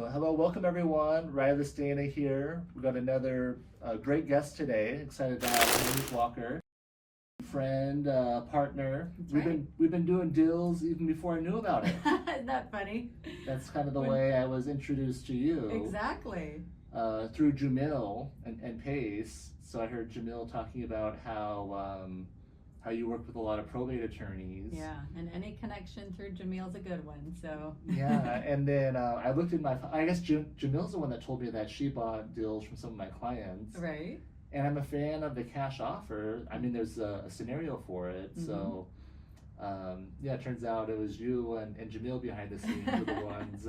So hello, welcome everyone. Rilus Dana here. We've got another great guest today. Excited to have Monique Walker, friend, partner. We've been doing deals even before I knew about it. Isn't that funny? That's kind of the way I was introduced to you. Exactly. Through Jamil and Pace. So I heard Jamil talking about how you work with a lot of probate attorneys. Yeah, and any connection through Jamil's a good one, so. Yeah, and then I looked at I guess Jamil's the one that told me that she bought deals from some of my clients. Right. And I'm a fan of the cash offer. I mean, there's a scenario for it. Mm-hmm. So, yeah, it turns out it was you and Jamil behind the scenes were the ones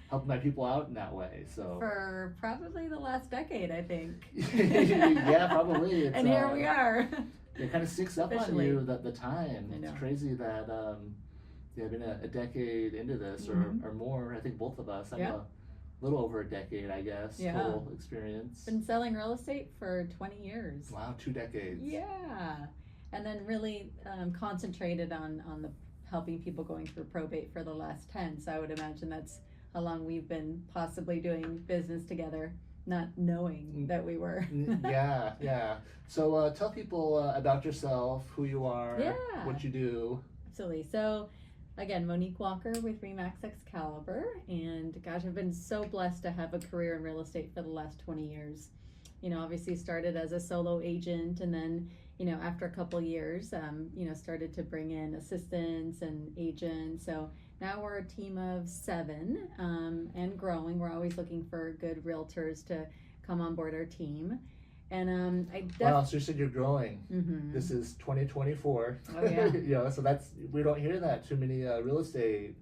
helping my people out in that way. So for probably the last decade, I think. Yeah, probably. And here we are. It kind of sneaks up Officially. on you the time. It's crazy that I've been a decade into this or more. I think both of us. I'm a little over a decade, I guess, total experience. Been selling real estate for 20 years. Wow, 2 decades. Yeah, and then really concentrated on the helping people going through probate for the last 10. So I would imagine that's how long we've been possibly doing business together, not knowing that we were. Yeah. So tell people about yourself, who you are, what you do. Absolutely. So again, Monique Walker with Remax Excalibur, and gosh, I've been so blessed to have a career in real estate for the last 20 years. You know, obviously started as a solo agent, and then, you know, after a couple years, started to bring in assistants and agents. So now we're a team of 7 and growing. We're always looking for good realtors to come on board our team. And wow, so you said you're growing. Mm-hmm. This is 2024. Oh yeah. So we don't hear that too many real estate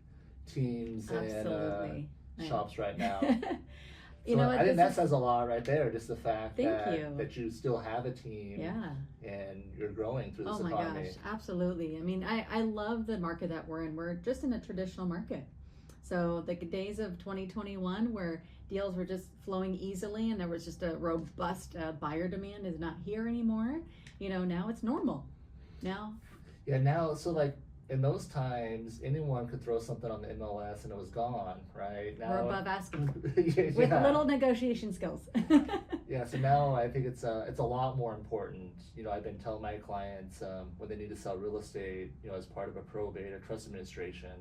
teams and shops right now. So I think that says a lot right there. Just the fact that you still have a team. Yeah. And you're growing through this economy. Oh my gosh, absolutely. I mean, I love the market that we're in. We're just in a traditional market. So the days of 2021 where deals were just flowing easily and there was just a robust buyer demand is not here anymore. You know, now it's normal. Now. Yeah, now, so like in those times, anyone could throw something on the MLS and it was gone, right? Now, we're above asking with little negotiation skills. Yeah, so now I think it's a lot more important. You know, I've been telling my clients when they need to sell real estate, you know, as part of a probate or trust administration.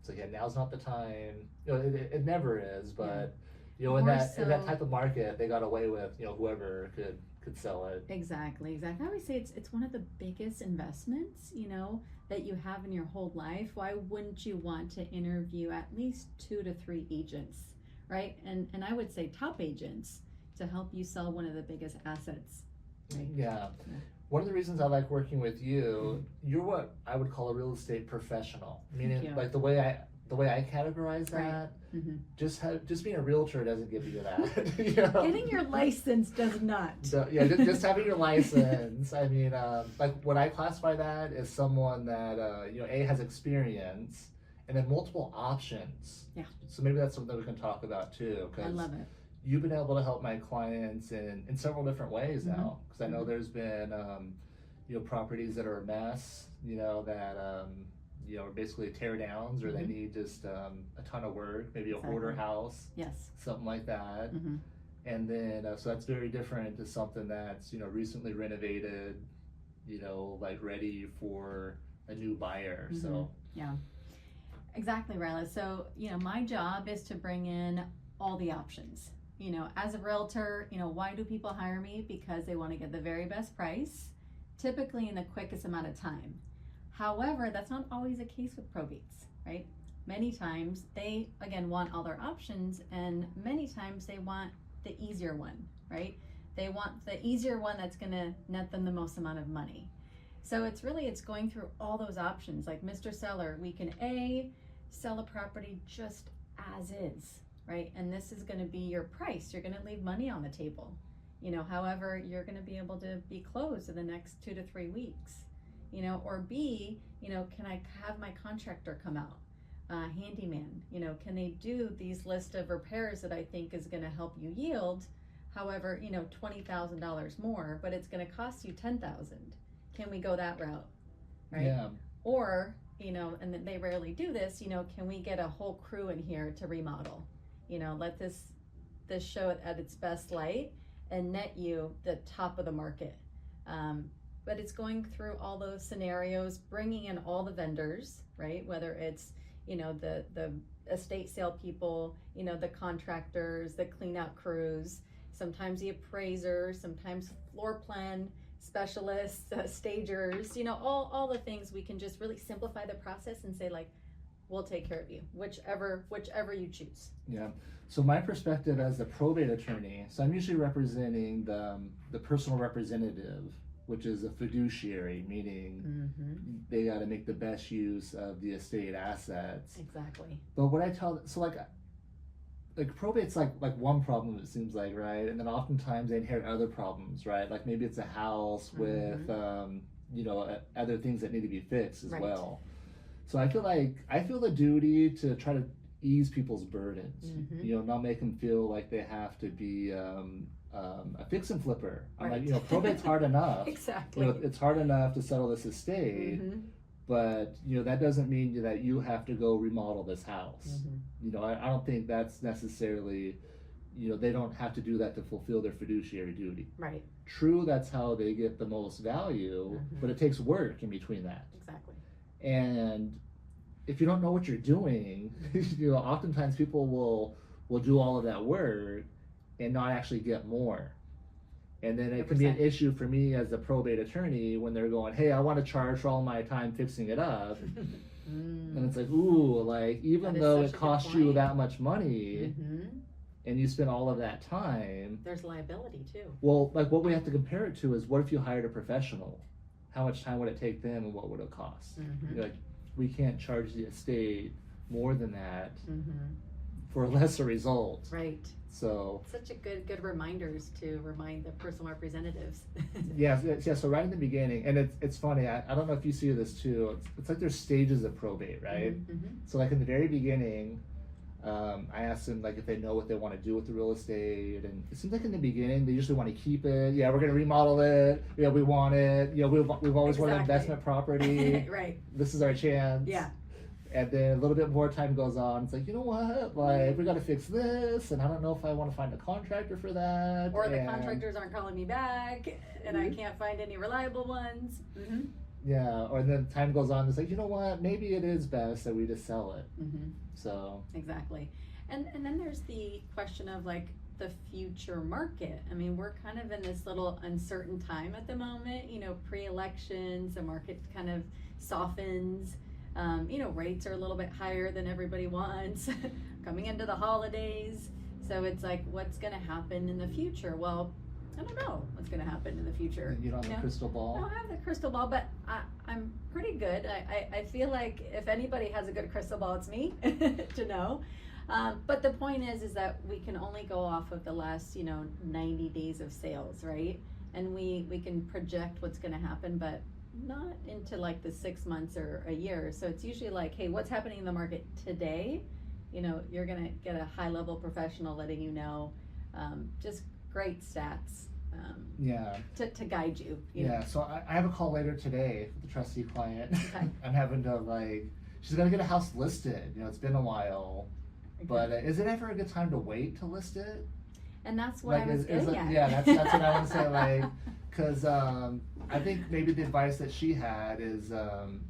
So yeah, now's not the time. You know, it never is, but you know, in that type of market, they got away with, you know, whoever could sell it. Exactly. I always say it's one of the biggest investments, you know, that you have in your whole life. Why wouldn't you want to interview at least 2 to 3 agents, right? And I would say top agents to help you sell one of the biggest assets. Right? Yeah. One of the reasons I like working with you, you're what I would call a real estate professional. Meaning, like the way I categorize that, just being a realtor doesn't give you that. You know? Getting your license does not. So, yeah, just having your license. I mean, like what I classify that as someone that you know, has experience and then multiple options. Yeah. So maybe that's something we can talk about too. I love it. You've been able to help my clients in several different ways now, because I know there's been you know, properties that are a mess, you know, that you know, are basically tear downs or they need just a ton of work, maybe a hoarder house, something like that. And then so that's very different to something that's, you know, recently renovated, you know, like ready for a new buyer. So yeah, exactly, Rilus. So, you know, my job is to bring in all the options. You know, as a realtor, you know, why do people hire me? Because they want to get the very best price, typically in the quickest amount of time. However, that's not always the case with probates, right? Many times they, again, want all their options, and many times they want the easier one, right? They want the easier one that's going to net them the most amount of money. So it's going through all those options. Like, Mr. Seller, we can sell a property just as is, right? And this is going to be your price. You're going to leave money on the table. You know, however, you're going to be able to be closed in the next 2 to 3 weeks. You know, or B, you know, can I have my contractor come out? Handyman, you know, can they do these list of repairs that I think is going to help you yield? However, you know, $20,000 more, but it's going to cost you $10,000. Can we go that route? Right? Yeah. Or, you know, and they rarely do this, you know, can we get a whole crew in here to remodel? let this show it at its best light and net you the top of the market. But it's going through all those scenarios, bringing in all the vendors, right? Whether it's, the estate sale people, the contractors, the clean out crews, sometimes the appraisers, sometimes floor plan specialists, stagers, all the things. We can just really simplify the process and say, like, we'll take care of you, whichever you choose. Yeah. So my perspective as a probate attorney, so I'm usually representing the personal representative, which is a fiduciary, meaning they got to make the best use of the estate assets. Exactly. But what I tell, so like probate's like one problem, it seems like, right? And then oftentimes they inherit other problems, right? Like maybe it's a house with other things that need to be fixed as well. So I feel the duty to try to ease people's burdens, not make them feel like they have to be a fix and flipper. I'm like, probate's hard enough. Exactly. It's hard enough to settle this estate, but that doesn't mean that you have to go remodel this house. I don't think that's necessarily, they don't have to do that to fulfill their fiduciary duty. Right. True, that's how they get the most value, but it takes work in between that. Exactly. And if you don't know what you're doing, oftentimes people will do all of that work and not actually get more. And then it can be an issue for me as a probate attorney when they're going, hey, I want to charge for all my time fixing it up. And it's like, ooh, like, even though it costs you that much money and you spend all of that time, there's liability too. Well, like, what we have to compare it to is, what if you hired a professional? How much time would it take them and what would it cost? Like, we can't charge the estate more than that for a lesser result. Right. So such a good reminders to remind the personal representatives. Yeah. So right in the beginning, and it's funny, I don't know if you see this too, it's like there's stages of probate, right? So like in the very beginning, I asked them like if they know what they want to do with the real estate, and it seems like in the beginning they usually want to keep it. Yeah, we're going to remodel it. Yeah, we want it. We've always wanted investment property. Right. This is our chance. Yeah. And then a little bit more time goes on. It's like, you know what? Like, we got to fix this, and I don't know if I want to find a contractor for that. Or the contractors aren't calling me back, and I can't find any reliable ones. Yeah. Or then time goes on. It's like, you know what? Maybe it is best that we just sell it. So exactly. And then there's the question of like the future market. I mean, we're kind of in this little uncertain time at the moment. Pre-elections, the market kind of softens. Rates are a little bit higher than everybody wants coming into the holidays. So it's like, what's going to happen in the future? Well, I don't know what's going to happen in the future. You don't have a crystal ball? I don't have the crystal ball, but I'm pretty good. I feel like if anybody has a good crystal ball, it's me to know. But the point is that we can only go off of the last, 90 days of sales, right? And we can project what's going to happen, but not into like the 6 months or a year. So it's usually like, hey, what's happening in the market today? You're going to get a high level professional letting you know, just great stats to guide you. Yeah, so I have a call later today with the trustee client. Okay. I'm having to she's going to get a house listed. It's been a while, but is it ever a good time to wait to list it? And that's what I was getting at. Yeah, that's what I want to say, because I think maybe the advice that she had is,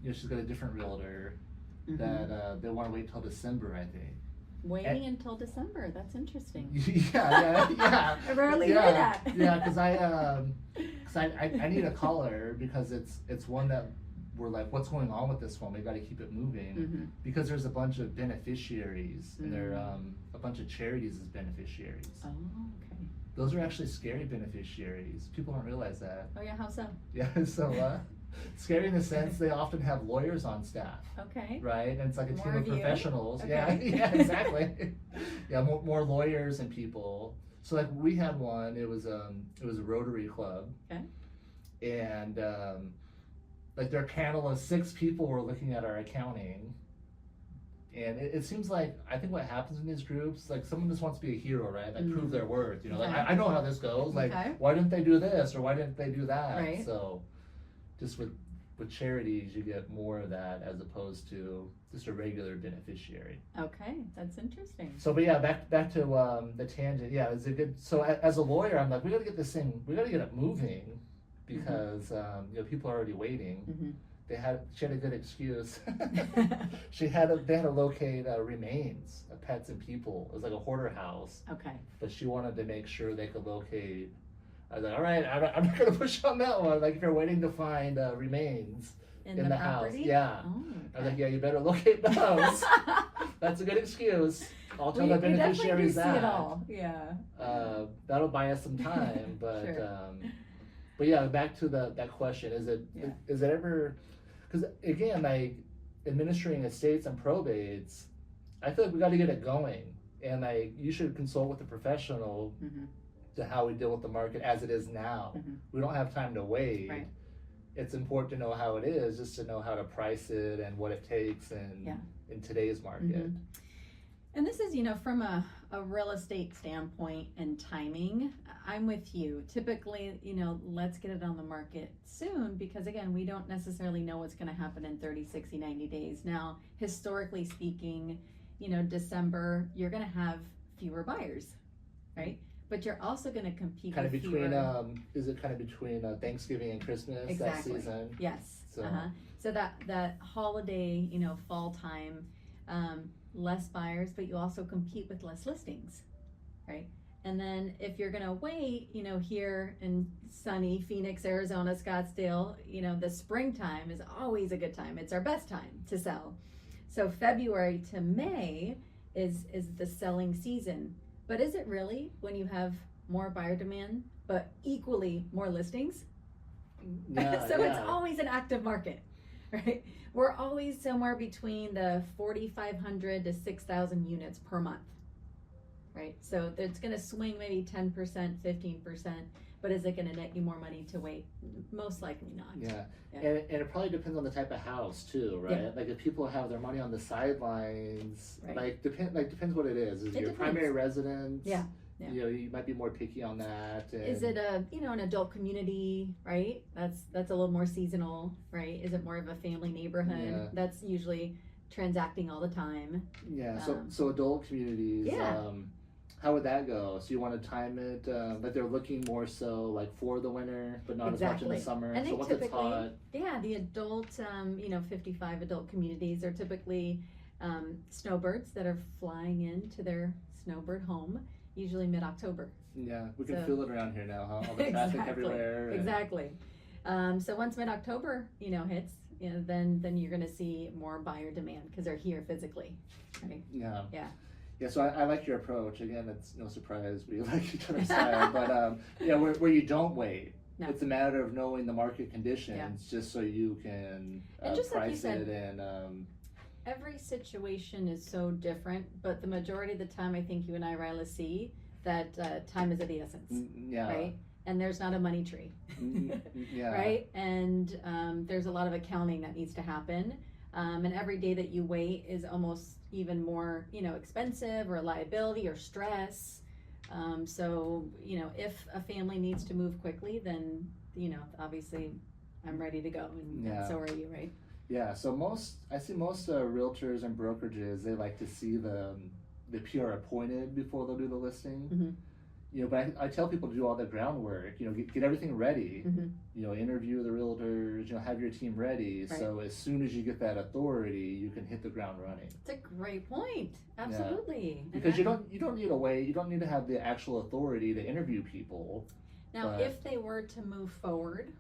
she's got a different realtor that they want to wait till December, I think. Waiting until December, that's interesting. Yeah. I rarely hear that. Yeah, because I need a caller because it's one that we're like, what's going on with this one? We got to keep it moving because there's a bunch of beneficiaries and there are a bunch of charities as beneficiaries. Oh, okay. Those are actually scary beneficiaries. People don't realize that. Oh yeah, how so? Yeah, so scary in the sense they often have lawyers on staff. Okay. Right, and it's like a team of you? professionals. Okay. Yeah, exactly. Yeah, more lawyers and people. So like we had one. It was a Rotary Club. Okay. And like their panel of 6 people were looking at our accounting. And it seems like, I think what happens in these groups, like someone just wants to be a hero, right? Like prove their worth, like I know how this goes. Like, why didn't they do this or why didn't they do that? Right. So just with charities, you get more of that as opposed to just a regular beneficiary. Okay, that's interesting. So, but yeah, back to the tangent. Yeah, it's a good. So as a lawyer, I'm like, we got to get this thing. We got to get it moving because people are already waiting. Mm-hmm. She had a good excuse. They had to locate remains of pets and people. It was like a hoarder house. Okay. But she wanted to make sure they could locate. I was like, all right, I'm not gonna push on that one. Like if you're waiting to find remains in the house, yeah. Oh, okay. I was like, yeah, you better locate those. That's a good excuse. I'll tell the beneficiaries that. See it all. Yeah. That'll buy us some time, but Sure. but yeah, back to that question: is it ever? Because again, like administering estates and probates, I feel like we got to get it going, and like you should consult with a professional to how we deal with the market as it is now. We don't have time to wait. Right. It's important to know how it is, just to know how to price it and what it takes in today's market. And this is, from a real estate standpoint and timing, I'm with you. Typically, let's get it on the market soon because, again, we don't necessarily know what's going to happen in 30, 60, 90 days. Now, historically speaking, December, you're going to have fewer buyers, right? But you're also going to compete Kind of with between, fewer... is it kind of between Thanksgiving and Christmas Exactly. that season? Yes. So, So that holiday, fall time, less buyers, but you also compete with less listings, right? And then if you're gonna wait, here in sunny Phoenix, Arizona, Scottsdale, the springtime is always a good time. It's our best time to sell. So February to May is the selling season. But is it really when you have more buyer demand, but equally more listings? So it's always an active market, right? We're always somewhere between the 4,500 to 6,000 units per month, right? So it's going to swing maybe 10%, 15%, but is it going to net you more money to wait? Most likely not. Yeah. And it probably depends on the type of house too, right? Yeah. Like if people have their money on the sidelines, Right. depends what it is. Is it your depends. primary residence? Yeah. You might be more picky on that. And Is it an adult community, right? That's a little more seasonal, right? Is it more of a family neighborhood? Yeah. That's usually transacting all the time. Yeah. So adult communities. Yeah. How would that go? So you want to time it like they're looking more so like for the winter, but not as much in the summer. And so they once typically, it's hot. yeah, the adult, 55 adult communities are typically snowbirds that are flying into their snowbird home, usually mid-October. Yeah, we can feel it around here now, huh? All the traffic everywhere. Exactly. So once mid-October, hits, then you're going to see more buyer demand because they're here physically, right? Yeah. Yeah. Yeah, so I like your approach. Again, it's no surprise we like each other's style, but where you don't wait. No. It's a matter of knowing the market conditions, just so you can and just like you price said, it and. Every situation is so different, but the majority of the time, I think you and I, Rilus, see that time is of the essence, Yeah. right? And there's not a money tree, Yeah. right? And there's a lot of accounting that needs to happen. And every day that you wait is almost even more, expensive or liability or stress. So, if a family needs to move quickly, then, obviously I'm ready to go, and so are you, right? Yeah, so I see most realtors and brokerages, they like to see the PR appointed before they'll do the listing. But I tell people to do all the groundwork, get everything ready, interview the realtors, have your team ready. Right. So as soon as you get that authority, you can hit the ground running. It's a great point. Absolutely. Yeah. Because you don't need you don't need to have the actual authority to interview people. Now, if they were to move forward,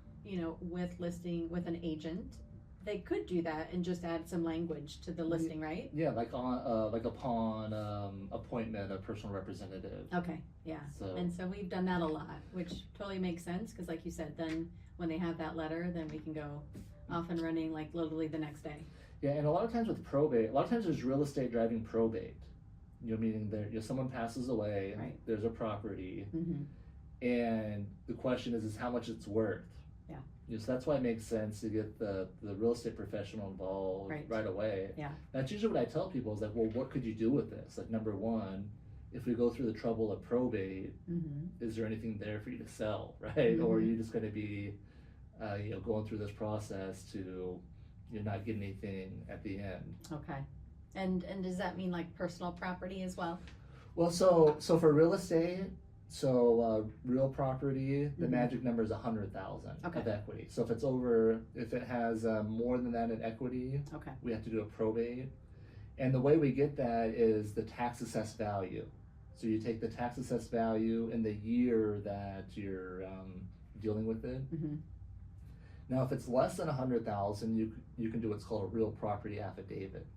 with listing with an agent, they could do that and just add some language to the listing, right? Yeah, like upon appointment of personal representative. Okay, yeah. And so we've done that a lot, which totally makes sense because, like you said, then when they have that letter, then we can go off and running like literally the next day. Yeah, and a lot of times with probate, there's real estate driving probate. Meaning someone passes away, right. There's a property, and the question is how much it's worth. So that's why it makes sense to get the real estate professional involved right away. Yeah. That's usually what I tell people is like, well, what could you do with this? Like, number one, if we go through the trouble of probate, is there anything there for you to sell, right? Or are you just going to be, going through this process to you're not getting anything at the end. Okay. And does that mean like personal property as well? Well, so for real estate, real property, the magic number is 100,000 Okay. of equity. So if it has more than that in equity, Okay. we have to do a probate. And the way we get that is the tax assessed value. So you take the tax assessed value in the year that you're dealing with it. Mm-hmm. Now, if it's less than 100,000, you can do what's called a real property affidavit.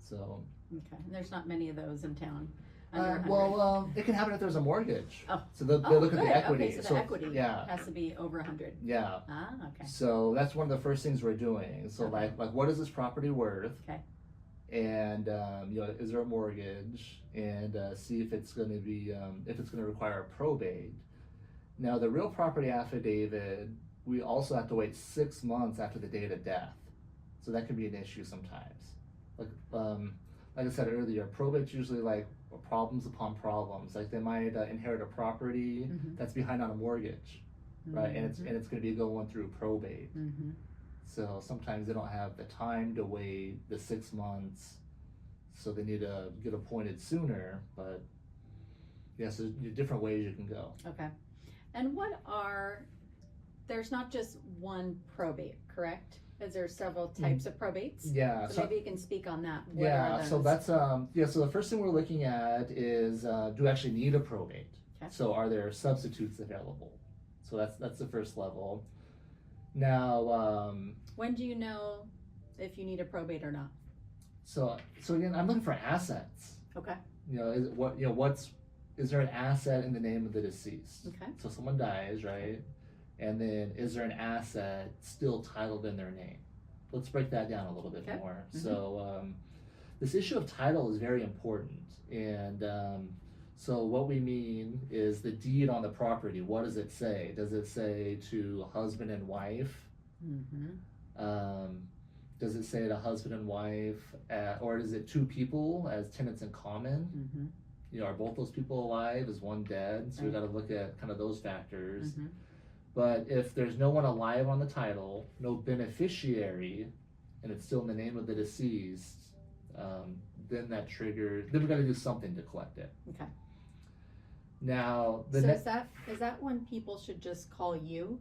So. Okay. And there's not many of those in town. It can happen if there's a mortgage. Oh. So they'll look at good. the equity. Okay, so the equity yeah. has to be over 100. Yeah. Ah, okay. So that's one of the first things we're doing. So Okay. like what is this property worth? Okay. And is there a mortgage? And see if it's going to be if it's going to require a probate. Now the real property affidavit, we also have to wait 6 months after the date of death. So that can be an issue sometimes. Like I said earlier, probate's usually like problems upon problems. Like they might inherit a property Mm-hmm. that's behind on a mortgage, right? Mm-hmm. And it's going to be going through probate. Mm-hmm. So sometimes they don't have the time to wait the 6 months, so they need to get appointed sooner. But yes, there's different ways you can go. Okay. And there's not just one probate, correct? Is there several types of probates? Yeah. So maybe you can speak on that. What Yeah. are So those? that's So the first thing we're looking at is do we actually need a probate? Okay. So are there substitutes available? So that's the first level. Now. When do you know if you need a probate or not? So again, I'm looking for assets. Okay. Is there an asset in the name of the deceased? Okay. So someone dies, right? And then is there an asset still titled in their name? Let's break that down a little bit Okay. more. Mhm. So this issue of title is very important. And so what we mean is the deed on the property. What does it say? Does it say to husband and wife? Mm-hmm. Does it say to husband and wife, or is it two people as tenants in common? Mm-hmm. Are both those people alive? Is one dead? So we got to look at kind of those factors. Mm-hmm. But if there's no one alive on the title, no beneficiary, and it's still in the name of the deceased, then that triggers. Then we got to do something to collect it. Okay. Now, So is that when people should just call you?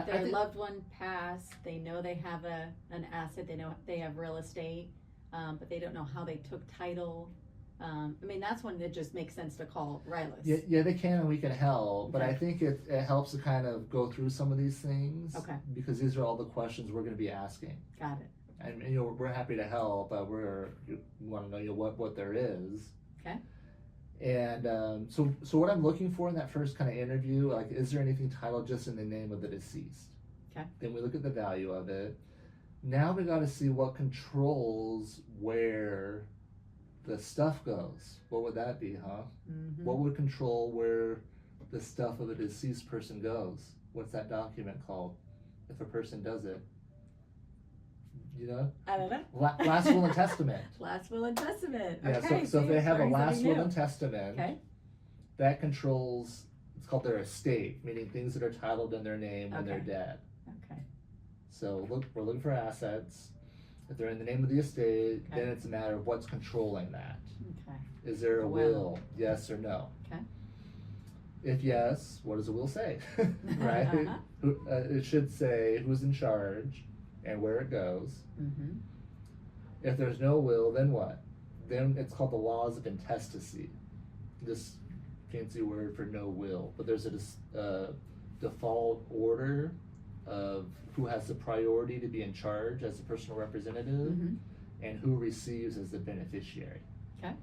Their loved one passed. They know they have an asset. They know they have real estate, but they don't know how they took title. That's when it just makes sense to call Rilus. Yeah, they can, and we can help. But Okay. I think it helps to kind of go through some of these things. Okay. Because these are all the questions we're going to be asking. Got it. And we're happy to help. We want to know what there is. Okay. And so what I'm looking for in that first kind of interview, like, is there anything titled just in the name of the deceased? Okay. Then we look at the value of it. Now we got to see what controls where the stuff goes. What would that be, huh? Mm-hmm. What would control where the stuff of a deceased person goes? What's that document called? If a person does it, I don't know. Last will and testament. Last will and testament. Yeah. Okay. So if they have a learning last something will new. and testament, Okay. that controls. It's called their estate, meaning things that are titled in their name when they're Okay. dead. Okay. So we're looking for assets. If they're in the name of the estate, Okay. then it's a matter of what's controlling that. Okay. Is there a Will. will? Yes or no? Okay. If yes, what does the will say? Right? It should say who's in charge and where it goes. Mm-hmm. If there's no will, then what? Then it's called the laws of intestacy. This fancy word for no will. But there's a default order of who has the priority to be in charge as the personal representative, Mm-hmm. and who receives as the beneficiary. Okay.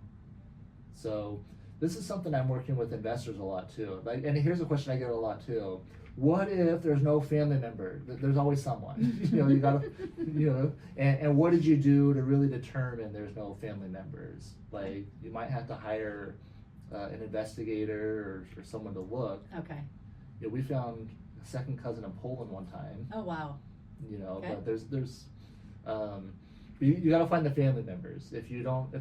So this is something I'm working with investors a lot too. And here's a question I get a lot too. What if there's no family member? There's always someone. You gotta, and what did you do to really determine there's no family members? Like, you might have to hire an investigator or someone to look. Okay. We found a second cousin in Poland one time. Oh wow. Okay. Okay. But there's you got to find the family members. If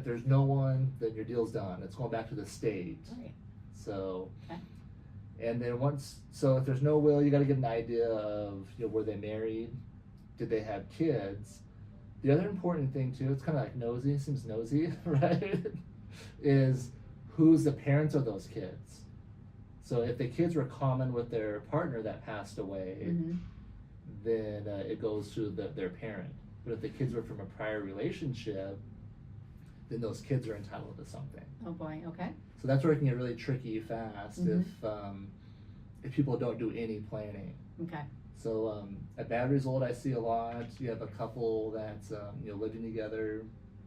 there's no one, then your deal's done. It's going back to the state. Right. So, Okay. And then if there's no will, you got to get an idea of were they married did they have kids? The other important thing too, it's kind of like nosy, seems nosy, right? Is who's the parents of those kids. So if the kids were common with their partner that passed away, then it goes to their parent. But if the kids were from a prior relationship, then those kids are entitled to something. Oh boy, okay. So that's where it can get really tricky fast if people don't do any planning. Okay. So a bad result I see a lot, you have a couple that's living together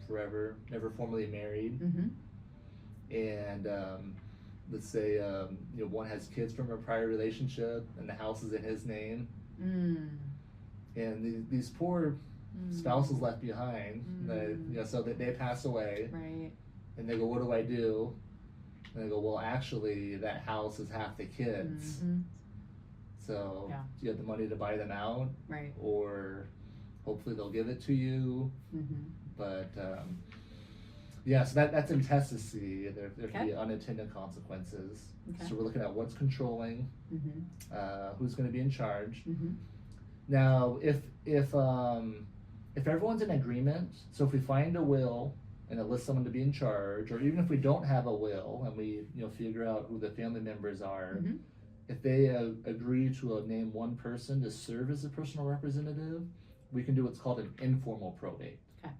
forever, never formally married, and let's say one has kids from a prior relationship and the house is in his name, and these poor spouses left behind, so that they pass away, right? And they go, what do I do? And they go, well, actually that house is half the kids. So do you have the money to buy them out? Right. Or hopefully they'll give it to you. But so that's intestacy. There can be unintended consequences. So we're looking at what's controlling, who's going to be in charge. Now, if everyone's in agreement, so if we find a will and it lists someone to be in charge, or even if we don't have a will and we figure out who the family members are, if they agree to name one person to serve as a personal representative, we can do what's called an informal probate. Okay.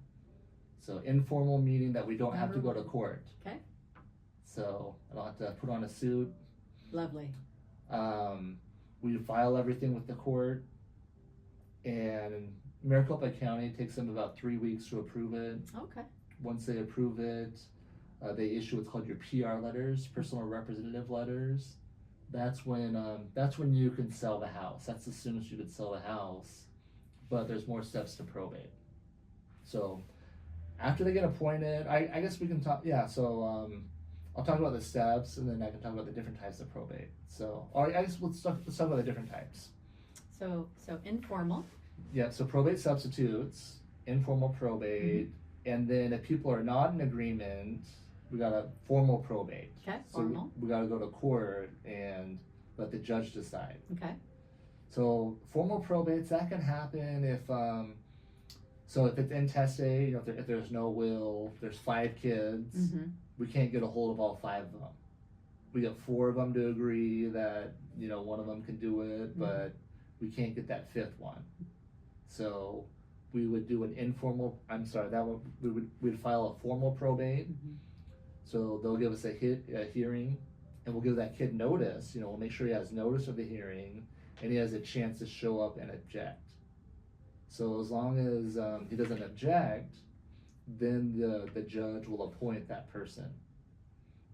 So informal meaning that we don't have to go to court. Okay. So I don't have to put on a suit. Lovely. We file everything with the court, and Maricopa County takes them about 3 weeks to approve it. Okay. Once they approve it, they issue what's called your PR letters, personal representative letters. That's when you can sell the house. That's as soon as you could sell the house, but there's more steps to probate. So after they get appointed, I guess we can talk. Yeah. So I'll talk about the steps, and then I can talk about the different types of probate. So I guess let's talk about the different types. So informal. Yeah. So probate substitutes, informal probate, and then if people are not in agreement, we got a formal probate. Okay, so formal. We got to go to court and let the judge decide. Okay. So formal probates, that can happen if if it's intestate, if there's no will, there's 5 kids, we can't get a hold of all 5 of them. We get 4 of them to agree that one of them can do it, but we can't get that 5th one. So we would do an informal. I'm sorry, that one we'd file a formal probate. So they'll give us a hearing, and we'll give that kid notice. We'll make sure he has notice of the hearing, and he has a chance to show up and object. So as long as he doesn't object, then the judge will appoint that person.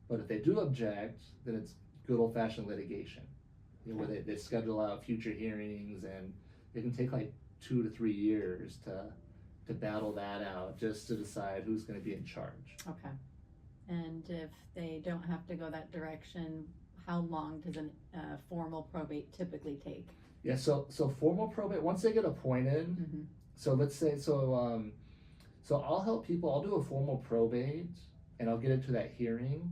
But if they do object, then it's good old-fashioned litigation, where they schedule out future hearings, and it can take like 2 to 3 years to battle that out, just to decide who's going to be in charge. Okay. And if they don't have to go that direction, how long does a formal probate typically take? Yeah, so formal probate, once they get appointed, so let's say, so I'll help people, I'll do a formal probate, and I'll get it to that hearing,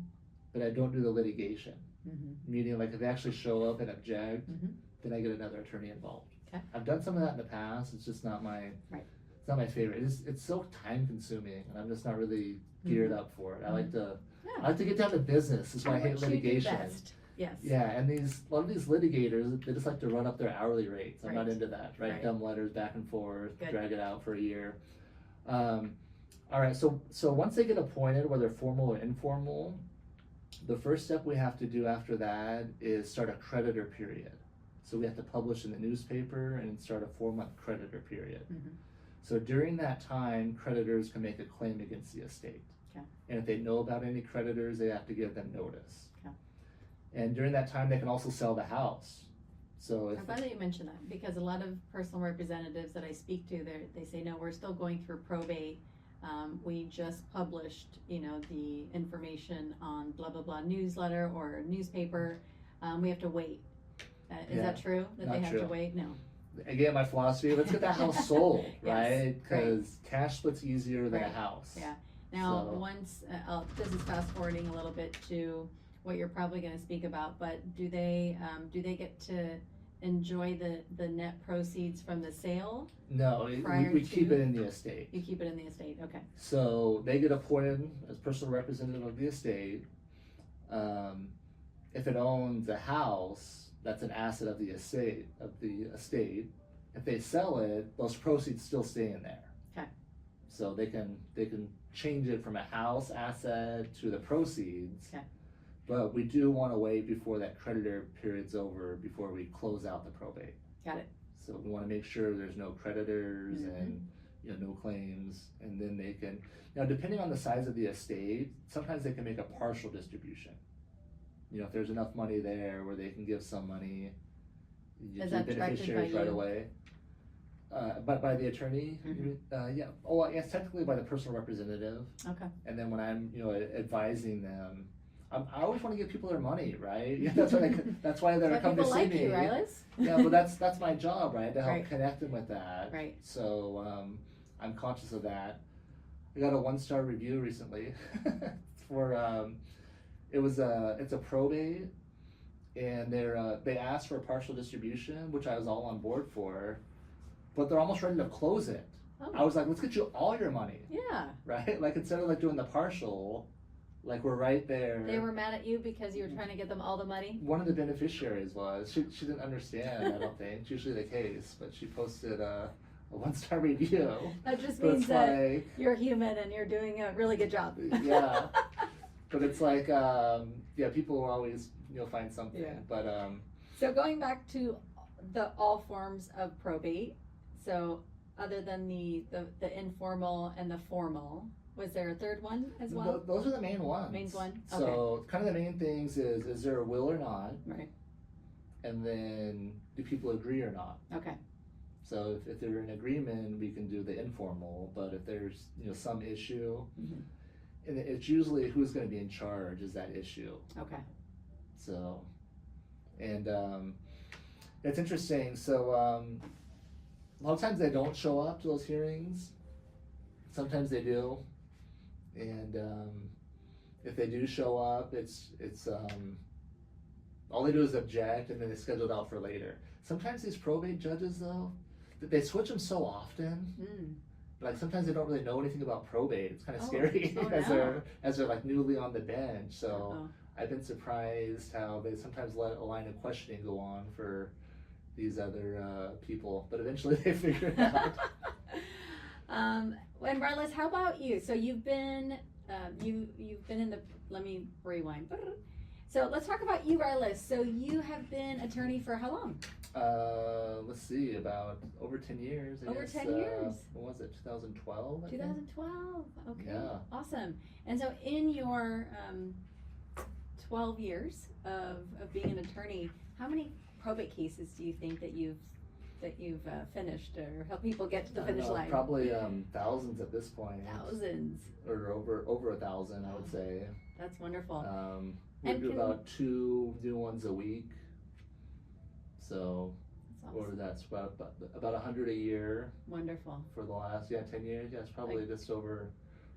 but I don't do the litigation. Meaning, like, if they actually show up and object, then I get another attorney involved. Okay. I've done some of that in the past, it's just not my, it's not my favorite. It's so time consuming, and I'm just not really geared up for it. I like to get down to business. That's why I hate litigation. Yes. Yeah, and a lot of these litigators, they just like to run up their hourly rates. I'm not into that. Write dumb letters back and forth, drag it out for a year. All right, so once they get appointed, whether formal or informal, the first step we have to do after that is start a creditor period. So we have to publish in the newspaper and start a 4-month creditor period. So during that time, creditors can make a claim against the estate. Okay. And if they know about any creditors, they have to give them notice. Okay. And during that time, they can also sell the house. So I'm glad that you mentioned that, because a lot of personal representatives that I speak to, they say, no, we're still going through probate. We just published, the information on blah, blah, blah newsletter or newspaper. We have to wait. Is that true? That they have to wait? No. Again, my philosophy, let's get that house sold, right? Because cash split's easier than a house. Yeah. Now, once, this is fast forwarding a little bit to what you're probably going to speak about, but do they get to enjoy the net proceeds from the sale? No, Prior we keep to- it in the estate. You keep it in the estate, okay. So they get appointed as personal representative of the estate. If it owns a house, that's an asset of the estate. If they sell it, those proceeds still stay in there. Okay. So they can change it from a house asset to the proceeds. Okay. But we do want to wait before that creditor period's over before we close out the probate. Got it. So we want to make sure there's no creditors Mhm. and no claims, and then they can, depending on the size of the estate, sometimes they can make a partial distribution. If there's enough money there where they can give some money to Is the that directed beneficiaries by right you? away. But by the attorney, yeah. Oh, I guess technically by the personal representative. Okay. And then when I'm, advising them, I always want to give people their money, right? That's why that's why they're But coming to people see like me. you, Rilus. Yeah, but that's my job, right? To help Right. connect them with that. Right. So I'm conscious of that. I got a 1-star review recently for it's a probate, and they asked for a partial distribution, which I was all on board for, but they're almost ready to close it. Oh. I was like, let's get you all your money, Yeah. right? Like instead of like doing the partial, like we're right there. They were mad at you because you were trying to get them all the money? One of the beneficiaries was, she didn't understand, I don't think, it's usually the case, but she posted a 1-star review. That just But means it's that like, you're human and you're doing a really good job. Yeah. But it's like, people will always, find something, Yeah. but, So going back to the all forms of probate, so other than the informal and the formal, was there a third one as well? those are the main ones. Main one? So kind of the main things is there a will or not? Right. And then do people agree or not? Okay. So if they're in agreement, we can do the informal, but if there's, some issue, Mhm. and it's usually who's gonna be in charge is that issue. Okay. So, and it's interesting, so a lot of times they don't show up to those hearings, sometimes they do, and if they do show up, it's all they do is object and then they schedule it out for later. Sometimes these probate judges though, they switch them so often. Mm. Like sometimes they don't really know anything about probate. It's kind of Oh. scary Oh, as no. they're like newly on the bench. So Uh-oh. I've been surprised how they sometimes let a line of questioning go on for these other people, but eventually they figure it out. And Rilus, how about you? So you've been you've been in the, let me rewind. So let's talk about you, Rilus. So you have been attorney for how long? Let's see, about over 10 years. I Over guess, 10 years. When was it? 2012. I think? 2012. Okay. Yeah. Awesome. And so in your 12 years of being an attorney, how many probate cases do you think that you've finished or helped people get to the finish line? Probably thousands at this point. Thousands. Or over 1,000, I would say. That's wonderful. We And do can- about 2 new ones a week. So, That's or awesome. that's about 100 a year Wonderful. for the last 10 years. Yeah, it's probably just over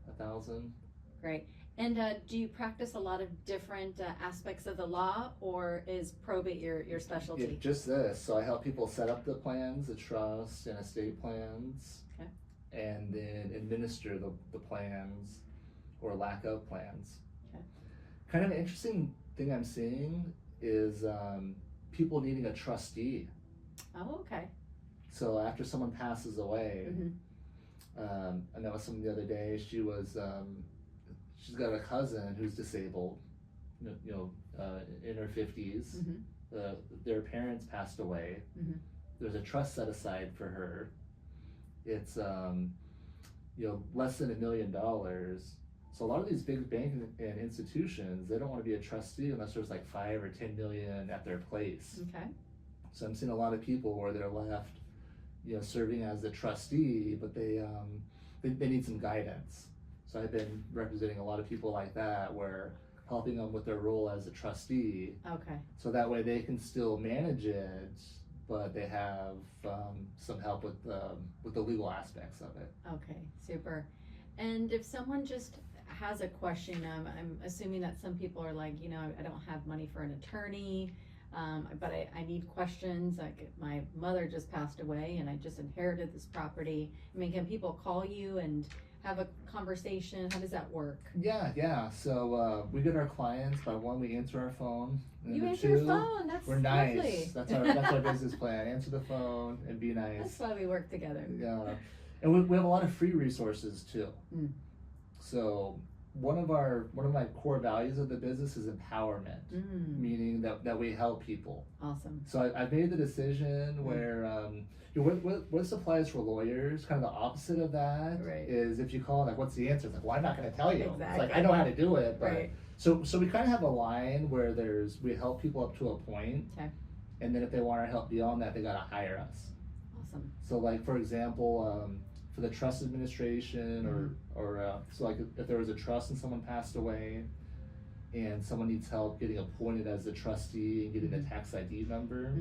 1,000. Great. And do you practice a lot of different aspects of the law, or is probate your specialty? Yeah, just this. So I help people set up the plans, the trust and estate plans, Okay. and then administer the plans or lack of plans. Okay. Kind of an interesting thing I'm seeing is people needing a trustee. Oh, okay. So after someone passes away, Mm-hmm. I met with someone the other day. She was she's got a cousin who's disabled, in her 50s. Mm-hmm. Their parents passed away. Mhm. There's a trust set aside for her. It's less than $1 million. So a lot of these big banks and institutions, they don't want to be a trustee unless there's like 5 or 10 million at their place. Okay. So I'm seeing a lot of people where they're left, serving as the trustee, but they need some guidance. So I've been representing a lot of people like that, where helping them with their role as a trustee, Okay. so that way they can still manage it, but they have some help with the legal aspects of it. Okay. Super. And if someone just has a question, I'm assuming that some people are like, I don't have money for an attorney. But I need questions, like my mother just passed away and I just inherited this property. I mean, can people call you and have a conversation? How does that work? Yeah. So we get our clients by one, we answer our phone. And You number answer your two, phone, that's we're nice. lovely. That's our business plan. Answer the phone and be nice. That's why we work together. Yeah, and we have a lot of free resources too. Mm. So one of my core values of the business is empowerment, meaning that we help people. Awesome. So I've made the decision where what applies for lawyers, kind of the opposite of that, Right. is if you call like, what's the answer? It's like, well, I'm not going to tell you. Exactly. It's like, I know how to do it, but Right. so we kind of have a line where we help people up to a point, Okay. and then if they want our help beyond that, they got to hire us. Awesome. So like, for example, for the trust administration or so like if there was a trust and someone passed away and someone needs help getting appointed as the trustee and getting the tax ID number,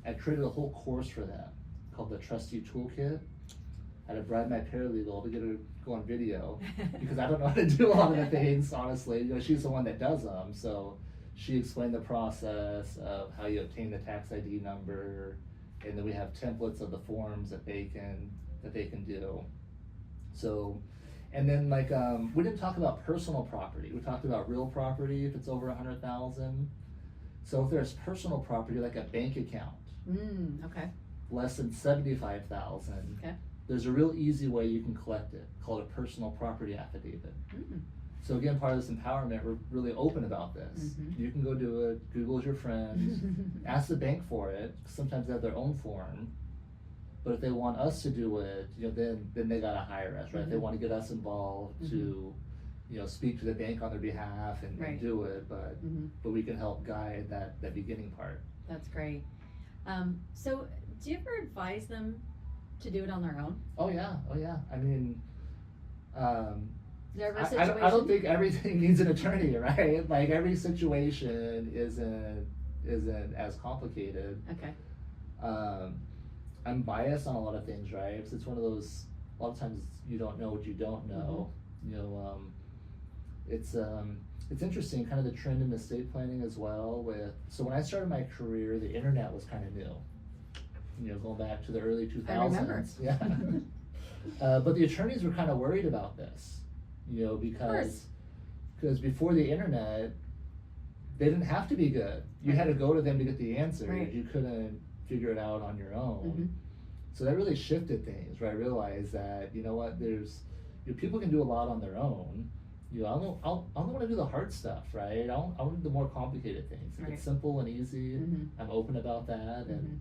I created a whole course for them called the Trustee Toolkit. I had to bribe my paralegal to get her to go on video because I don't know how to do a lot of the things, honestly. You know, she's the one that does them, so she explained the process of how you obtain the tax ID number, and then we have templates of the forms that they can do. So, and then like we didn't talk about personal property. We talked about real property if it's over 100,000. So if there's personal property like a bank account, Okay. less than 75,000, Okay. there's a real easy way you can collect it called a personal property affidavit. So again, part of this empowerment, we're really open about this. You can go do it. Google's your friend. Ask the bank for it. Sometimes they have their own form. But if they want us to do it, you know, then they gotta hire us, right? They want to get us involved to, you know, speak to the bank on their behalf and do it. But we can help guide that beginning part. That's great. So do you ever advise them to do it on their own? Oh yeah. I mean, Is there ever a situation? I don't think everything needs an attorney, right? Like every situation isn't as complicated. Okay. I'm biased on a lot of things, right? Because it's one of those, a lot of times you don't know what you don't know. You know, it's interesting, kind of the trend in estate planning as well so when I started my career, the internet was kind of new. You know, going back to the early 2000s. I remember. Yeah. But the attorneys were kind of worried about this, you know, because before the internet, they didn't have to be good. You had to go to them to get the answers. Right. You couldn't figure it out on your own. So that really shifted things, right? I realized that, you know what, people can do a lot on their own. You know, I don't want to do the hard stuff, right? I want to do the more complicated things. If it's simple and easy, I'm open about that. And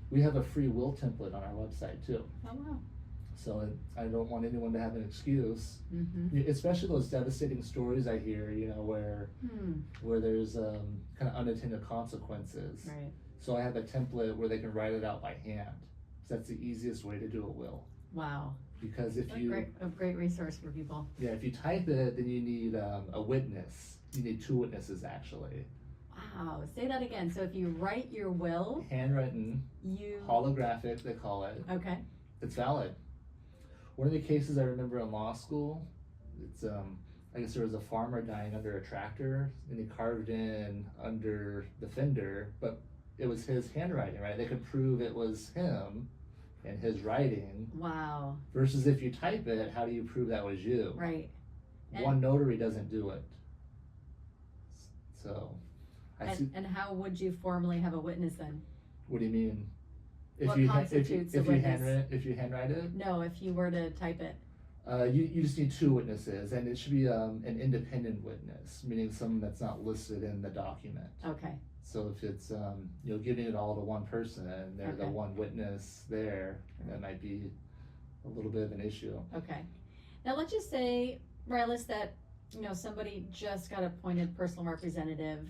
we have a free will template on our website too. Oh wow. So I don't want anyone to have an excuse, especially those devastating stories I hear, you know, where there's kind of unintended consequences. Right. So I have a template where they can write it out by hand. So that's the easiest way to do a will. Wow. Because if a great resource for people. Yeah, if you type it, then you need a witness. You need 2 witnesses actually. Wow. Say that again. So if you write your will, handwritten, holographic, they call it. Okay. It's valid. One of the cases I remember in law school, it's I guess there was a farmer dying under a tractor, and he carved in under the fender, but it was his handwriting, right? They could prove it was him and his writing. Wow. Versus if you type it, how do you prove that was you? Right. One notary doesn't do it. So, and how would you formally have a witness then? What do you mean? What constitutes a witness? If you handwrite it? No, if you were to type it. You just need 2 witnesses, and it should be an independent witness, meaning someone that's not listed in the document. Okay. So if it's you know, giving it all to one person and they're the one witness there, that might be a little bit of an issue. Okay. Now let's just say, Rilus, that you know somebody just got appointed personal representative.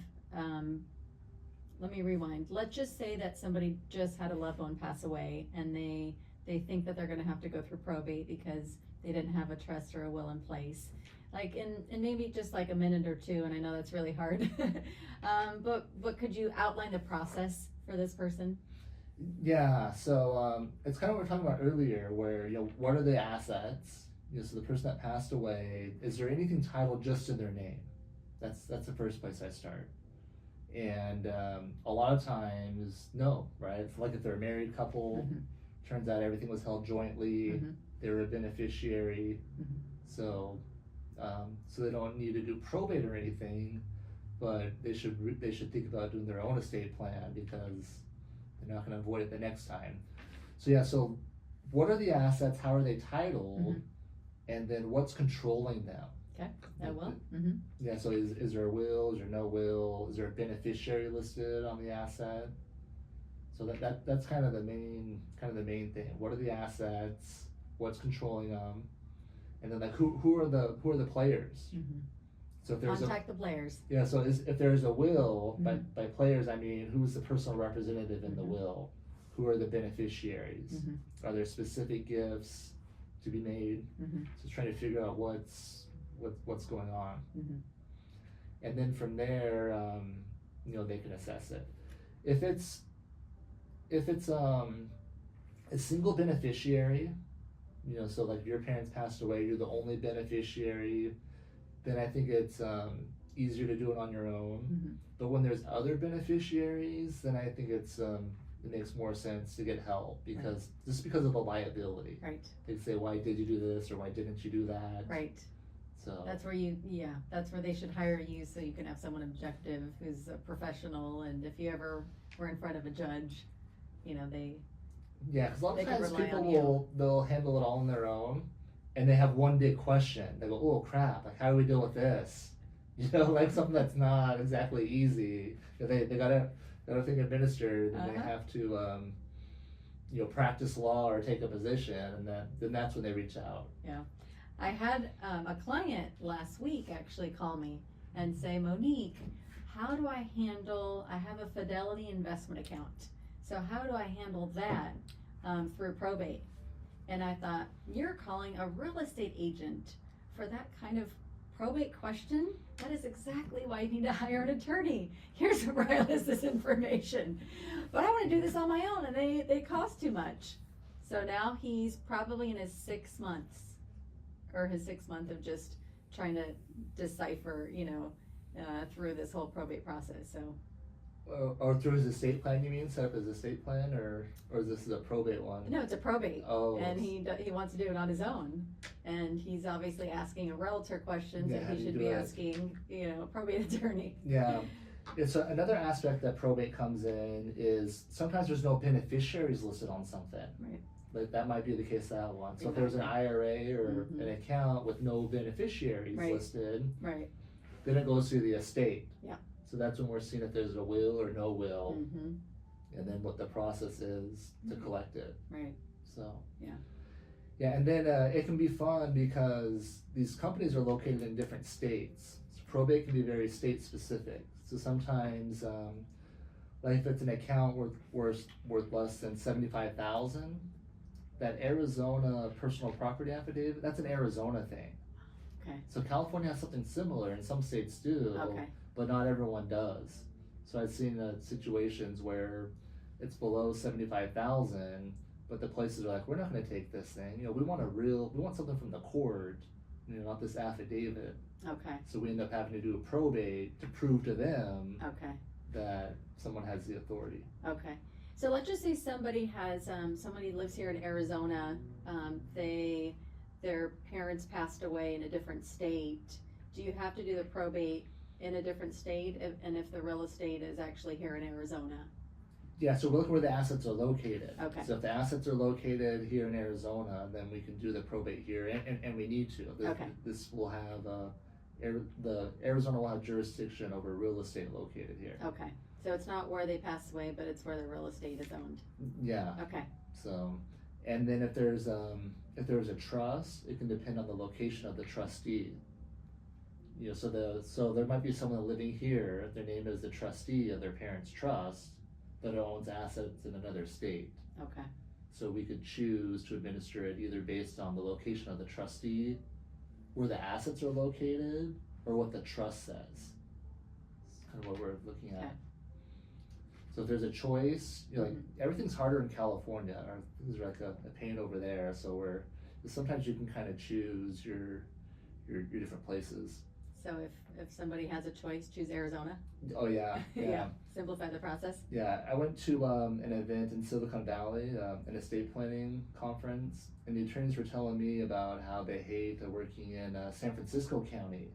Let me rewind. Let's just say that somebody just had a loved one pass away, and they think that they're going to have to go through probate because they didn't have a trust or a will in place. Like in maybe just like a minute or 2, and I know that's really hard. But could you outline the process for this person? Yeah, so it's kind of what we were talking about earlier, where, you know, what are the assets? You know, so the person that passed away, is there anything titled just in their name? That's the first place I start. And a lot of times, no, right? It's like if they're a married couple, turns out everything was held jointly, they were a beneficiary, so so they don't need to do probate or anything, but they should think about doing their own estate plan because they're not going to avoid it the next time. So yeah, so what are the assets? How are they titled? And then what's controlling them? Okay, I will. Yeah, so is there a will? Is there no will? Is there a beneficiary listed on the asset? So that's kind of the main thing. What are the assets? What's controlling them? And then like who are the players? So if there's Contact the players. Yeah, so if there's a will, by players I mean who's the personal representative in the will? Who are the beneficiaries? Are there specific gifts to be made? So trying to figure out what's going on. And then from there, you know, they can assess it. If it's a single beneficiary, you know, so like your parents passed away, you're the only beneficiary, then I think it's easier to do it on your own. But when there's other beneficiaries, then I think it makes more sense to get help because just because of the liability. Right. They'd say, why did you do this or why didn't you do that? Right. So that's where that's where they should hire you, so you can have someone objective who's a professional, and if you ever were in front of a judge, you know, because a lot of times people on they'll handle it all on their own, and they have one big question. They go, oh crap, like how do we deal with this? You know, like something that's not exactly easy. They gotta think administered, and they have to you know, practice law or take a position, and then that's when they reach out. Yeah. I had a client last week actually call me and say, Monique, how do I have a Fidelity investment account. So how do I handle that through probate? And I thought, you're calling a real estate agent for that kind of probate question? That is exactly why you need to hire an attorney. Here's Rilus' information. But I want to do this on my own, and they cost too much. So now he's probably in his 6 months. Or his 6th month of just trying to decipher, you know, through this whole probate process. So, or through his estate plan, you mean? Set up his estate plan, or is this a probate one? No, it's a probate. Oh. And he wants to do it on his own, and he's obviously asking a realtor questions, and he should be asking, you know, a probate attorney. Yeah. It's another aspect that probate comes in is sometimes there's no beneficiaries listed on something. Right. But that might be the case that one. So if there's an IRA or an account with no beneficiaries listed, then it goes through the estate. Yeah. So that's when we're seeing if there's a will or no will, and then what the process is to collect it. Right. So. Yeah. Yeah, and then it can be fun because these companies are located in different states. So probate can be very state specific. So sometimes, like if it's an account worth less than $75,000. That Arizona personal property affidavit, that's an Arizona thing. Okay. So California has something similar, and some states do, but not everyone does. So I've seen situations where it's below 75,000, but the places are like, we're not going to take this thing. You know, we want something from the court, you know, not this affidavit. Okay. So we end up having to do a probate to prove to them that someone has the authority. Okay. So let's just say somebody lives here in Arizona, their parents passed away in a different state. Do you have to do the probate in a different state, and if the real estate is actually here in Arizona? Yeah, so we're looking where the assets are located. Okay. So if the assets are located here in Arizona, then we can do the probate here, and we need to. This will have, the Arizona will have jurisdiction over real estate located here. Okay. So it's not where they passed away, but it's where the real estate is owned. Yeah. Okay. So, and then if there's a trust, it can depend on the location of the trustee. You know, so there might be someone living here. Their name is the trustee of their parents' trust, but owns assets in another state. Okay. So we could choose to administer it either based on the location of the trustee, where the assets are located, or what the trust says. It's kind of what we're looking at. Okay. So if there's a choice, you know, like everything's harder in California, or things are like a pain over there. So sometimes you can kind of choose your different places. So if somebody has a choice, choose Arizona. Oh yeah, yeah. Simplify the process. Yeah, I went to an event in Silicon Valley, an estate planning conference, and the attorneys were telling me about how they hate working in San Francisco County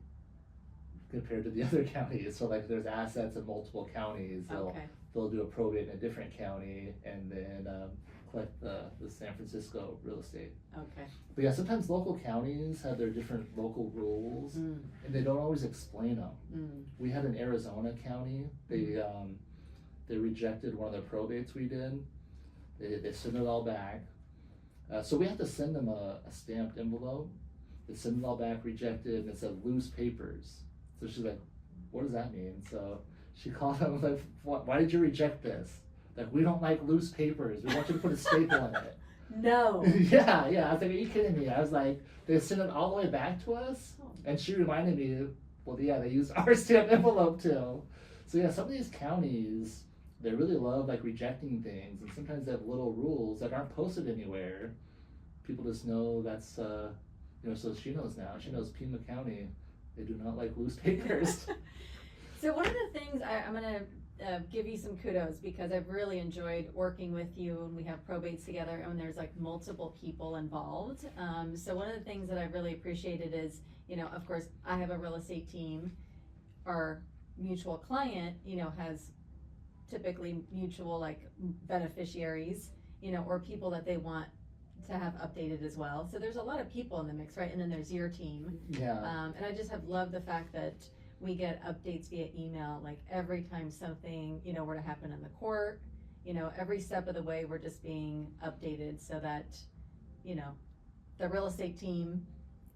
compared to the other counties. So like, there's assets in multiple counties. They'll do a probate in a different county and then collect the San Francisco real estate. Okay. But yeah, sometimes local counties have their different local rules, and they don't always explain them. We had an Arizona county. They rejected one of the probates we did. They sent it all back. So we have to send them a stamped envelope. They send it all back, rejected, and it said loose papers. So she's like, what does that mean? So she called them like, why did you reject this? Like, we don't like loose papers. We want you to put a staple in it. No. Yeah. I was like, are you kidding me? I was like, they sent it all the way back to us? And she reminded me, well, yeah, they used our stamped envelope too. So yeah, some of these counties, they really love like rejecting things, and sometimes they have little rules that aren't posted anywhere. People just know that's, so she knows now. She knows Pima County, they do not like loose papers. So one of the things I'm going to give you some kudos, because I've really enjoyed working with you, and we have probates together and there's like multiple people involved. So one of the things that I've really appreciated is, of course, I have a real estate team. Our mutual client, has typically mutual like beneficiaries, or people that they want to have updated as well. So there's a lot of people in the mix, right? And then there's your team. Yeah. And I just have loved the fact that we get updates via email, like every time something, were to happen in the court, every step of the way we're just being updated so that, the real estate team,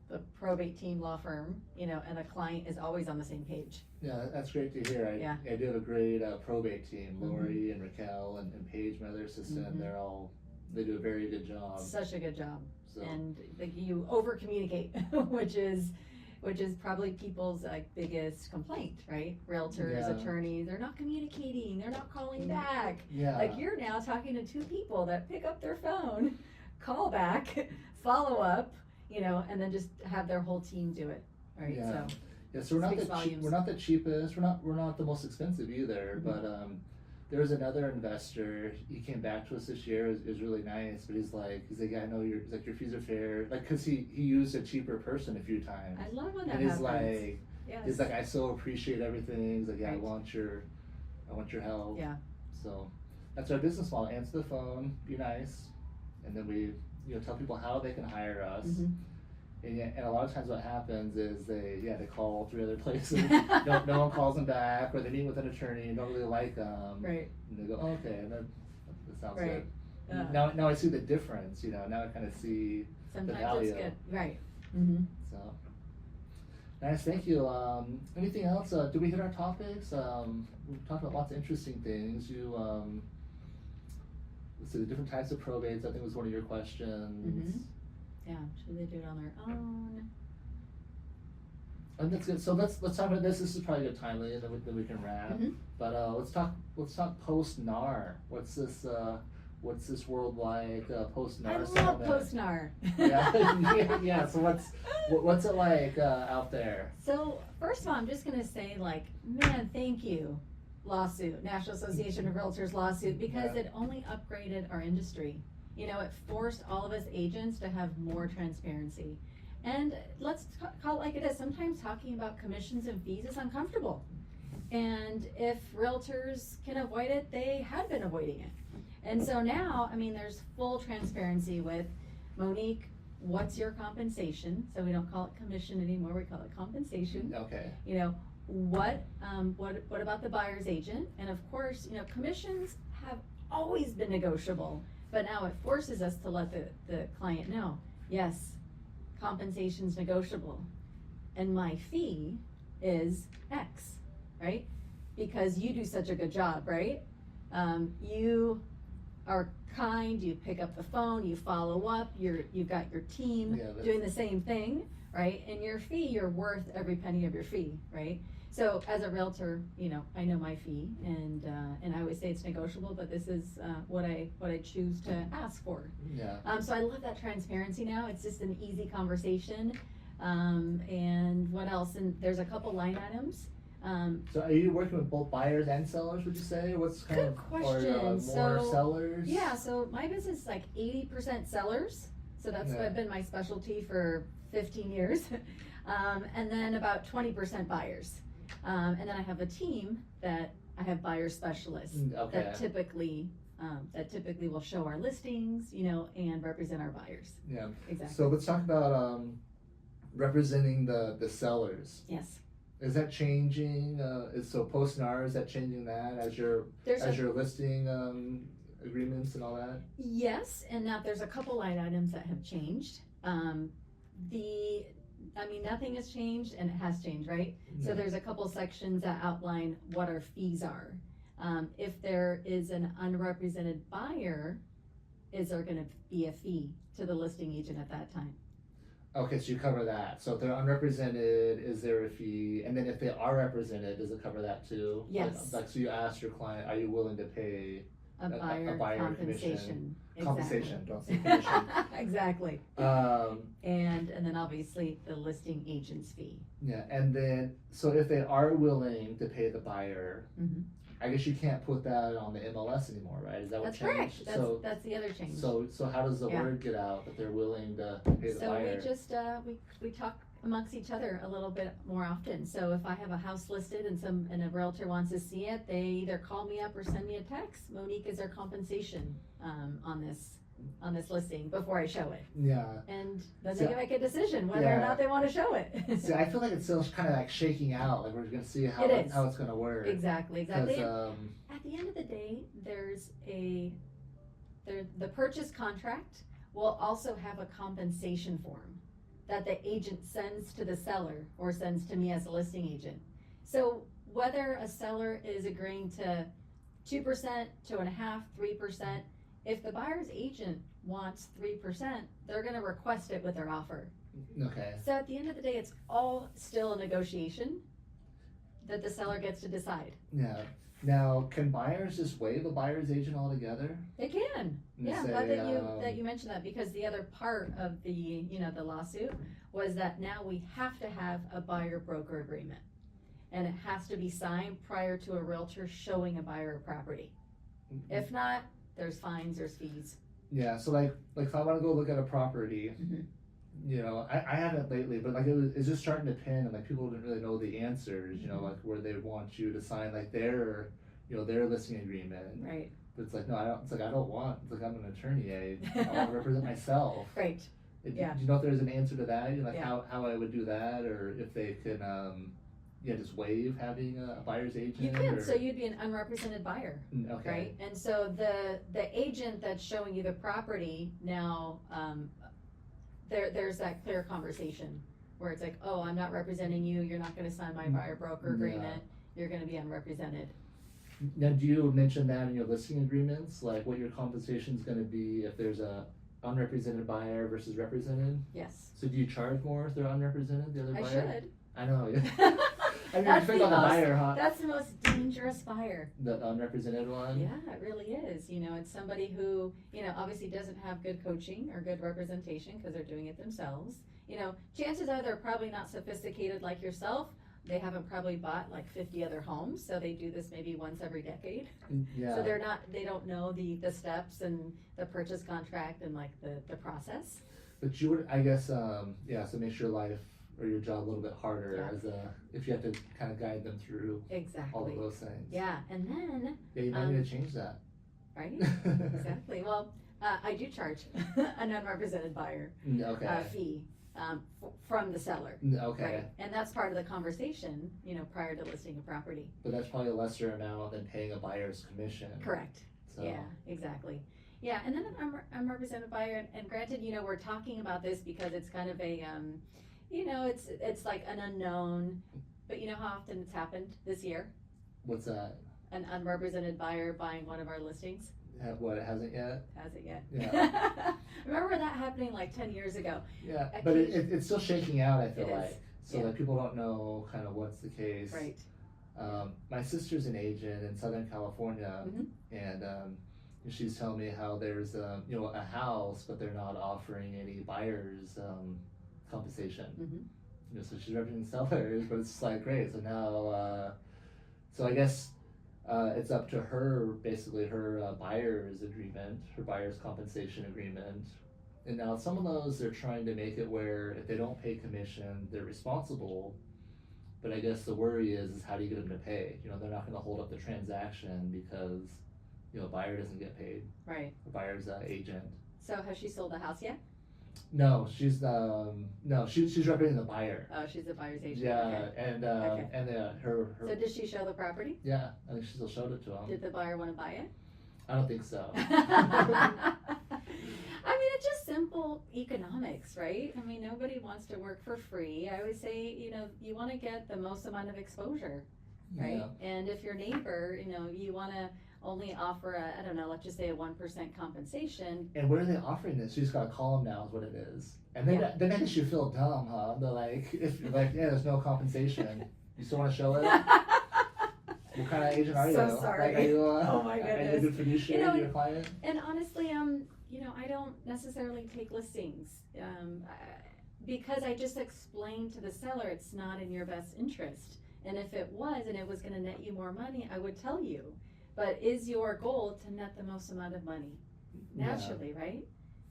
the probate team, law firm, and the client is always on the same page. Yeah, that's great to hear. I do have a great probate team. Lori and Raquel and Paige, my other assistant, they do a very good job. Such a good job. So. And like, you over communicate, which is probably people's like biggest complaint, right? Realtors, attorneys, they're not communicating, they're not calling back. Yeah. Like, you're now talking to two people that pick up their phone, call back, follow up, and then just have their whole team do it, right? Yeah. So we're not the cheapest, we're not the most expensive either, but there was another investor. He came back to us this year. It was really nice, but he's like, yeah, I know your fees are fair. Like, cause he used a cheaper person a few times. I love when that happens. And he's like, I so appreciate everything. He's like, yeah, right. I want your help. Yeah. So that's our business model. Answer the phone, be nice, and then we, tell people how they can hire us. And a lot of times what happens is they call 3 other places, no one calls them back, or they meet with an attorney and don't really like them. Right. And they go, oh, okay, that sounds right. good. Now I see the difference, now I kind of see sometimes the value. It's good, right. So, nice, thank you. Anything else? Did we hit our topics? We've talked about lots of interesting things. Let's see, the different types of probates, I think was one of your questions. Yeah, should they do it on their own? And that's good. So let's talk about this. This is probably a good time, and then we can wrap. But let's talk post NAR. What's this world like post NAR? I love post NAR. Yeah. So what's it like out there? So first of all, I'm just gonna say, like, man, thank you, lawsuit, National Association of Realtors lawsuit, because it only upgraded our industry. It forced all of us agents to have more transparency. And let's call it like it is. Sometimes talking about commissions and fees is uncomfortable. And if realtors can avoid it, they had been avoiding it. And so now, there's full transparency with Monique. What's your compensation? So we don't call it commission anymore, we call it compensation. Okay. What about the buyer's agent? And of course, commissions have always been negotiable. But now it forces us to let the client know, yes, compensation's negotiable, and my fee is X, right? Because you do such a good job, right? You are kind, you pick up the phone, you follow up, you've got your team doing the same thing, right? And your fee, you're worth every penny of your fee, right? So as a realtor, I know my fee, and I always say it's negotiable, but this is what I choose to ask for. Yeah. So I love that transparency now. It's just an easy conversation. And what else? And there's a couple line items. So are you working with both buyers and sellers, would you say? What's kind Good of, question. or more So, sellers? Yeah, so my business is like 80% sellers. So that's Yeah. been my specialty for 15 years. And then about 20% buyers. And then I have a team that I have buyer specialists Okay. that typically will show our listings, and represent our buyers. Yeah. Exactly. So let's talk about representing the sellers. Yes. Is that changing? So post-NAR, is that changing that as your listing agreements and all that? Yes, and now there's a couple line items that have changed. Nothing has changed, and it has changed, right? So there's a couple sections that outline what our fees are. If there is an unrepresented buyer, is there gonna be a fee to the listing agent at that time? Okay, so you cover that. So if they're unrepresented, is there a fee? And then if they are represented, does it cover that too? Yes. Like so you ask your client, are you willing to pay A buyer compensation. compensation? Exactly. Don't say commission. Exactly. Um, And then obviously the listing agent's fee. yeah, and then so if they are willing to pay the buyer, Mhm. I guess you can't put that on the MLS anymore, right? Is that what That's changed? correct. That's the other change. So how does the Yeah. word get out that they're willing to pay the So buyer? we just, we talk amongst each other a little bit more often. So if I have a house listed and a realtor wants to see it, they either call me up or send me a text. Monique, is there compensation, on this listing before I show it? Yeah. And then So- they make a decision whether or Yeah. not they wanna show it. See, I feel like it's still kind of like shaking out. Like we're gonna see how It is. how it's gonna work. Exactly. Because At the end of the day, the purchase contract will also have a compensation form that the agent sends to the seller or sends to me as a listing agent. So whether a seller is agreeing to 2%, 2.5%, 3%, if the buyer's agent wants 3%, they're gonna request it with their offer. okay. So at the end of the day, it's all still a negotiation that the seller gets to decide. Yeah. Now, can buyers just waive a buyer's agent altogether? They can. And Yeah, say, glad that you mentioned that, because the other part of the lawsuit was that now we have to have a buyer broker agreement. And it has to be signed prior to a realtor showing a buyer a property. If not, there's fines, there's fees. Yeah. So like if I want to go look at a property, Mhm. I haven't lately, but like it's just starting to pin, and like people didn't really know the answers. Like where they want you to sign like their listing agreement. Right. But it's like no, I don't. It's like I don't want. It's like I'm an attorney. I want to represent myself. Right. Yeah. Do you know if there's an answer to that? Like Yeah. how I would do that, or if they could, just waive having a buyer's agent? You can, or- so you'd be an unrepresented buyer, Okay. right? And so the agent that's showing you the property now, there's that clear conversation where it's like, oh, I'm not representing you, you're not gonna sign my buyer broker agreement, you're gonna be unrepresented. Now, do you mention that in your listing agreements, like what your compensation is going to be if there's a unrepresented buyer versus represented? Yes. So do you charge more if they're unrepresented, the other I buyer? should. I know. Yeah. I mean, That's depends the on the most- buyer, huh? That's the most dangerous buyer. The unrepresented one. Yeah, it really is. It's somebody who, obviously doesn't have good coaching or good representation because they're doing it themselves. Chances are they're probably not sophisticated like yourself. They haven't probably bought like 50 other homes, so they do this maybe once every decade. Yeah. So they don't know the steps and the purchase contract and like the process. But you would, I guess, so it makes your life or your job a little bit harder Yeah. if you have to kind of guide them through all Exactly. of those things. Yeah, and then, Yeah, you might need to change that. right? Exactly. Well, I do charge an unrepresented buyer Okay. fee from the seller. Okay. Right, and that's part of the conversation, prior to listing a property. But that's probably a lesser amount than paying a buyer's commission. Correct. So. Yeah, exactly. Yeah, and then I'm represented buyer, and granted, we're talking about this because it's kind of a, it's like an unknown, but you know how often it's happened this year? What's that? An unrepresented buyer buying one of our listings? What, it hasn't yet? Hasn't yet. Yeah. Remember that happening like 10 years ago? Yeah, but it's still shaking out, I feel It is. like. So Yeah. like people don't know kind of what's the case. Right. My sister's an agent in Southern California, Mhm. and she's telling me how there's a house, but they're not offering any buyers compensation. Mhm. You know, so she's representing sellers, but it's like great. So now, so I guess it's up to her, basically her buyer's agreement, her buyer's compensation agreement. And now some of those they're trying to make it where if they don't pay commission, they're responsible. But I guess the worry is how do you get them to pay? You know, they're not going to hold up the transaction because, you know, a buyer doesn't get paid. Right. The buyer's agent. So has she sold the house yet? No, she's representing the buyer. Oh, she's the buyer's agent. Yeah, Okay. and Okay. and her. So did she show the property? Yeah, I think she still showed it to him. Did the buyer want to buy it? I don't think so. I mean, it's just simple economics, right? I mean, nobody wants to work for free. I always say, you know, you want to get the most amount of exposure, right? Yeah. And if your neighbor, you know, you want to only offer a, I don't know, let's just say a 1% compensation. And where are they offering this? You just gotta call them now is what it is. And then Yeah. that makes you feel dumb, huh? They're like, if you're like, yeah, there's no compensation. You still wanna show it? What kind of agent are you? So sorry. Like, are you, Oh my Are you a goodness. good fiduciary You know, to your client? And honestly, you know, I don't necessarily take listings, because I just explained to the seller it's not in your best interest. And if it was, and it was gonna net you more money, I would tell you. But is your goal to net the most amount of money? Naturally, right?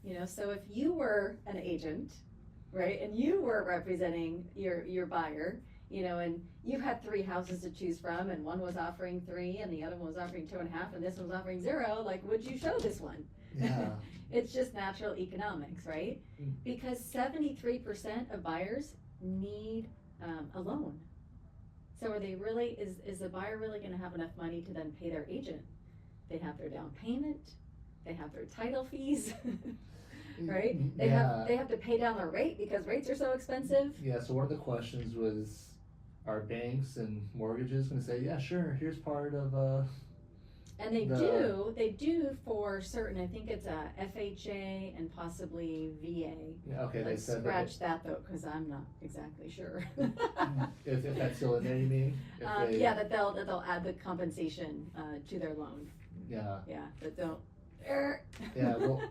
You know, so if you were an agent, right, and you were representing your buyer, you know, and you had 3 houses to choose from, and one was offering 3, and the other one was offering 2.5, and this one was offering 0, like, would you show this one? Yeah. It's just natural economics, right? Mm. Because 73% of buyers need a loan. So are they really, is the buyer really gonna have enough money to then pay their agent? They have their down payment, they have their title fees, right? They have to pay down their rate because rates are so expensive. Yeah, so one of the questions was, are banks and mortgages gonna say, yeah, sure, here's part of, And they do for certain, I think it's a FHA and possibly VA. yeah, okay, they Let's said scratch that though, cause I'm not exactly sure. if that's still in there, you mean? If they- Yeah, that they'll add the compensation, to their loan, Yeah. yeah, but don't. Yeah, well,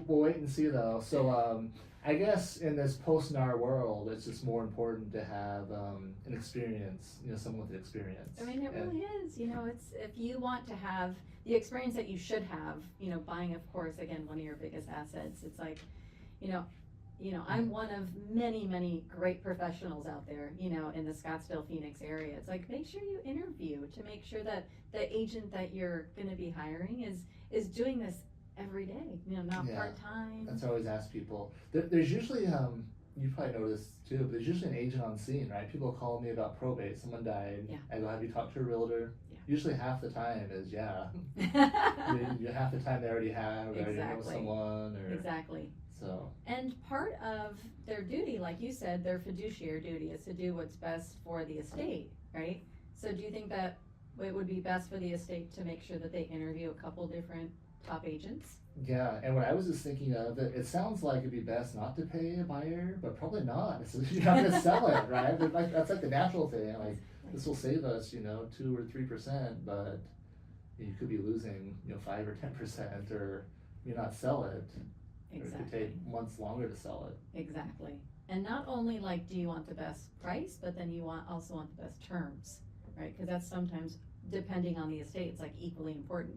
we'll wait and see though. So, I guess in this post-NAR world, it's just more important to have an experience, you know, someone with experience. I mean, it really is, you know, it's, if you want to have the experience that you should have, you know, buying, of course, again, one of your biggest assets, it's like, you know, I'm one of many, many great professionals out there, you know, in the Scottsdale, Phoenix area. It's like, make sure you interview to make sure that the agent that you're gonna be hiring is doing this every day, you know, not Yeah. part-time. That's what I always ask people. There's usually, you probably know this too, but there's usually an agent on scene, right? People call me about probate, someone died. Yeah. I go, have you talked to a realtor? Yeah. Usually half the time is, yeah. Half the time they already have, they already know Exactly. someone, or. Exactly. So. And part of their duty, like you said, their fiduciary duty is to do what's best for the estate, right? So do you think that it would be best for the estate to make sure that they interview a couple different top agents? Yeah, and what I was just thinking of, it sounds like it'd be best not to pay a buyer, but probably not. You're not gonna sell it, right? That's like the natural thing. Like, this will save us, you know, 2 or 3%, but you could be losing, you know, 5 or 10%, or you not sell it. Or it could take months longer to sell it. Exactly. And not only like, do you want the best price, but then you also want the best terms, right? Because that's sometimes, depending on the estate, it's like equally important,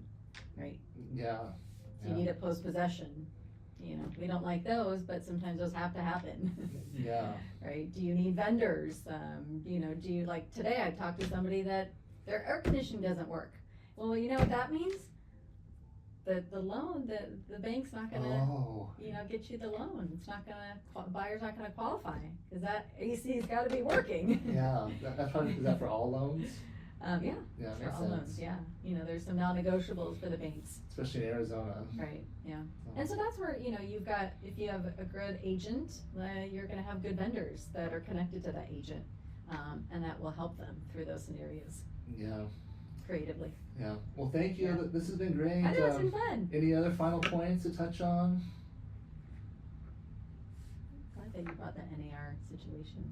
right? Yeah. You need a post-possession, you know, we don't like those, but sometimes those have to happen. Yeah. Right, do you need vendors, you know, do you, like, today I talked to somebody that their air conditioning doesn't work. Well, you know what that means? The loan, the bank's not gonna, you know, get you the loan, it's not gonna, buyer's not gonna qualify, cause that AC's gotta be working. Yeah, that's probably, is that for all loans? Yeah, Yeah, for makes all sense. loans, yeah, you know, there's some non-negotiables for the banks. Especially in Arizona. Right, yeah. So. And so that's where, you know, you've got, if you have a good agent, you're gonna have good vendors that are connected to that agent. And that will help them through those scenarios Yeah. creatively. Yeah. Well, thank you. Yeah. This has been great. I know, it's been fun. Any other final points to touch on? Glad that you brought the NAR situation.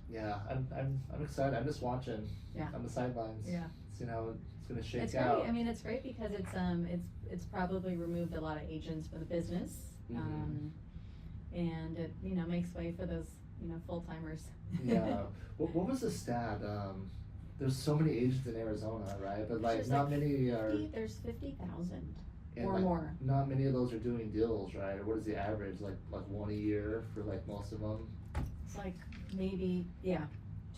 Yeah, I'm excited. I'm just watching. Yeah. On the sidelines. Yeah. Seeing how it's gonna shake It's out. great, I mean, it's great because it's probably removed a lot of agents from the business. Mhm. and it, makes way for those, full-timers. Yeah. What was the stat? There's so many agents in Arizona, right? But like There's not many are. There's 50,000 and or like, more. Not many of those are doing deals, right? Or what is the average? Like one a year for like most of them. It's like maybe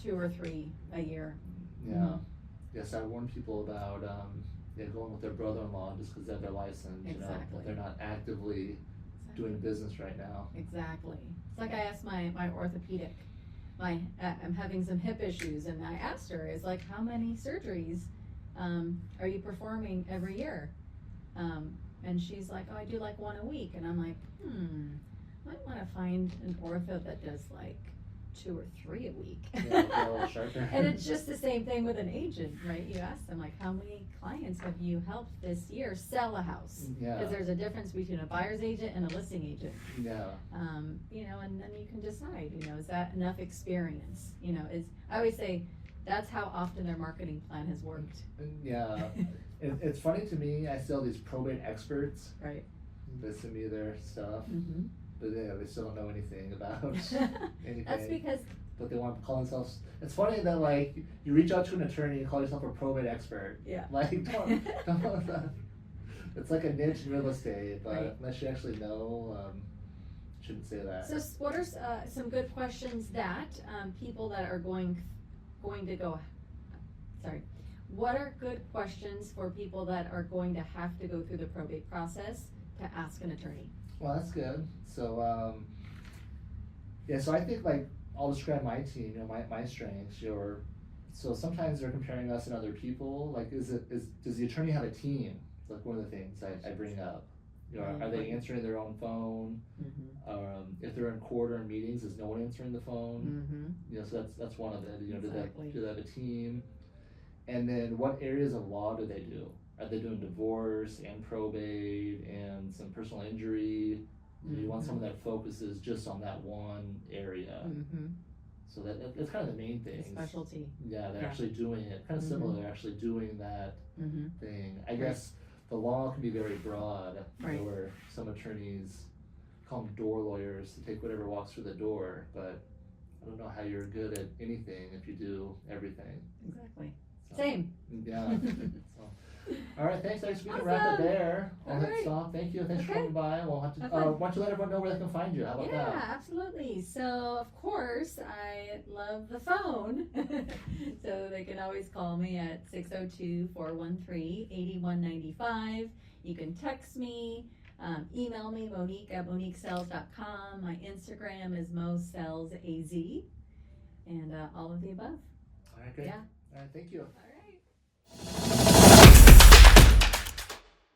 2 or 3 a year. Yeah. Mhm. Yes, I warn people about going with their brother-in-law just because they have their license. Exactly. But they're not actively doing business right now. Exactly. It's like I asked my orthopedic, I'm having some hip issues, and I asked her, is like, how many surgeries are you performing every year? And she's like, oh, I do like 1 a week. And I'm like, might want to find an ortho that does like 2 or 3 a week. And it's just the same thing with an agent, right? You ask them, like, how many clients have you helped this year sell a house? Yeah. Because there's a difference between a buyer's agent and a listing agent. Yeah. And then you can decide, is that enough experience? I always say that's how often their marketing plan has worked. Yeah. It's funny to me, I see all these probate experts. Right. They send me their stuff. Mm-hmm. But they still don't know anything about anything. That's because. But they want to call themselves. It's funny that like you reach out to an attorney and call yourself a probate expert. Yeah. Like don't it's like a niche in real estate, but Right. unless you actually know, shouldn't say that. So what are some good questions that people that are going to go? Sorry. What are good questions for people that are going to have to go through the probate process to ask an attorney? Well, that's good. So, so I think like I'll describe my team, my strengths. So sometimes they're comparing us and other people. Like, does the attorney have a team? Like one of the things I bring up. Are they answering their own phone? Mm-hmm. If they're in court or in meetings, is no one answering the phone? Mm-hmm. So that's one of it. Exactly. Do they have a team? And then what areas of law do they do? Are they doing divorce and probate and some personal injury? You want someone that focuses just on that one area. Mm-hmm. So that's kind of the main thing. Specialty. Yeah, they're actually doing it. Kind of similar, they're actually doing that thing. I guess the law can be very broad, where some attorneys call them door lawyers to take whatever walks through the door, but I don't know how you're good at anything if you do everything. Exactly. So, Same. Yeah. All right, thanks. I guess we can wrap it there. I'll hit stop. Thank you. Thanks for coming by. We'll have to. Why don't you let everyone know where they can find you? How about that? Yeah, absolutely. So of course I love the phone, so they can always call me at 602-413-8195. You can text me, email me, Monique@moniquesells.com. My Instagram is MoSellsAZ, and all of the above. All right, great. Yeah. All right, thank you. All right.